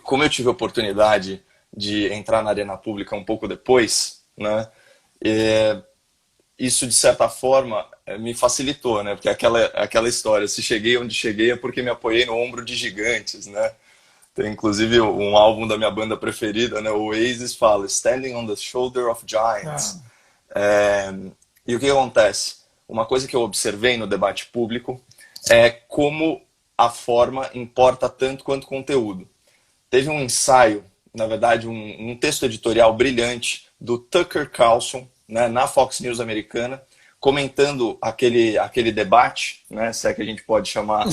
Como eu tive a oportunidade de entrar na arena pública um pouco depois, né? Isso, de certa forma, me facilitou, né? Porque aquela história, se cheguei onde cheguei é porque me apoiei no ombro de gigantes, né? Tem, inclusive, um álbum da minha banda preferida, né? O Oasis fala Standing on the Shoulder of Giants. Ah, É, e o que acontece? Uma coisa que eu observei no debate público é como a forma importa tanto quanto o conteúdo. Teve um ensaio, na verdade, um texto editorial brilhante do Tucker Carlson, né, na Fox News americana, comentando aquele debate, né, se é que a gente pode chamar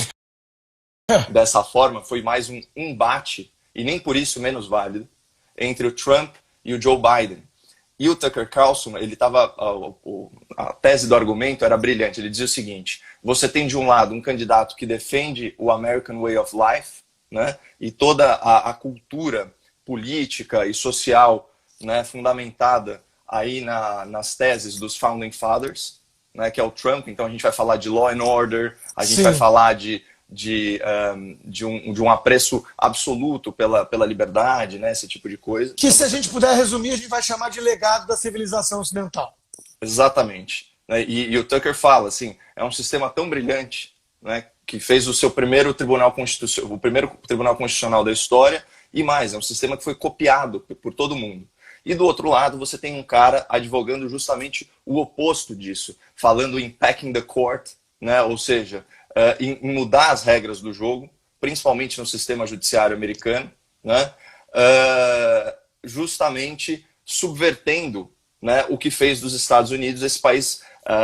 dessa forma, foi mais um embate, e nem por isso menos válido, entre o Trump e o Joe Biden. E o Tucker Carlson, ele tava, a tese do argumento era brilhante. Ele dizia o seguinte: você tem de um lado um candidato que defende o American Way of Life, né, e toda a cultura política e social, né, fundamentada aí nas teses dos Founding Fathers, né, que é o Trump. Então a gente vai falar de law and order, a gente vai sim. falar de um apreço absoluto pela liberdade, né, esse tipo de coisa. Que Então se a você gente puder resumir, a gente vai chamar de legado da civilização ocidental. Exatamente. Né? E o Tucker fala assim, é um sistema tão brilhante, né, que fez o seu primeiro tribunal constitucional, o primeiro tribunal constitucional da história, e mais, é um sistema que foi copiado por todo mundo. E do outro lado, você tem um cara advogando justamente o oposto disso, falando em packing the court, né, ou seja, em mudar as regras do jogo, principalmente no sistema judiciário americano, né, justamente subvertendo, né, o que fez dos Estados Unidos esse país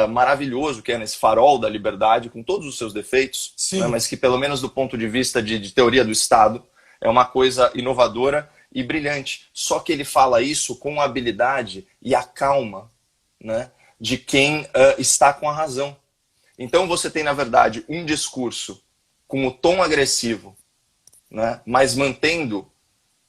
maravilhoso, que é nesse farol da liberdade, com todos os seus defeitos, né, Sim. mas que pelo menos do ponto de vista de teoria do Estado, é uma coisa inovadora e brilhante. Só que ele fala isso com a habilidade e a calma, né, de quem está com a razão. Então você tem, na verdade, um discurso com o tom agressivo, né, mas mantendo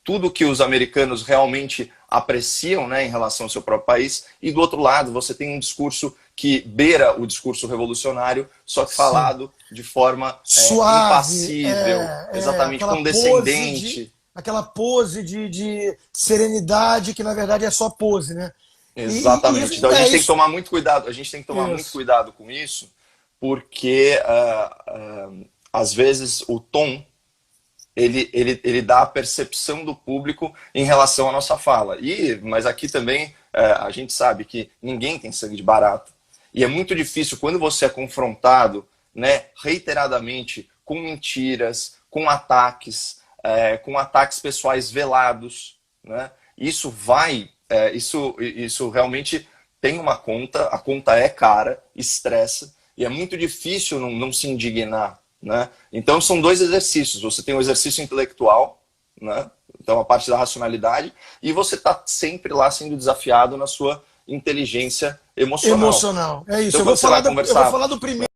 tudo que os americanos realmente apreciam, né, em relação ao seu próprio país, e do outro lado você tem um discurso que beira o discurso revolucionário, só que Sim. falado de forma Suave, impassível, exatamente condescendente. aquela pose de serenidade que na verdade é só pose, né? Exatamente. Então a É gente tem que isso. tomar muito cuidado, a gente tem que tomar muito Isso. cuidado com isso, porque às vezes o tom ele dá a percepção do público em relação à nossa fala. Mas aqui também a gente sabe que ninguém tem sangue de barata. E é muito difícil quando você é confrontado, né, reiteradamente com mentiras, com ataques pessoais velados, né? Isso realmente tem uma conta, a conta é cara, estressa, e é muito difícil não se indignar, né? Então são dois exercícios. Você tem o exercício intelectual, né? Então a parte da racionalidade, e você está sempre lá sendo desafiado na sua inteligência emocional. Emocional. É isso. Então quando você vai Eu vou conversar falar do primeiro.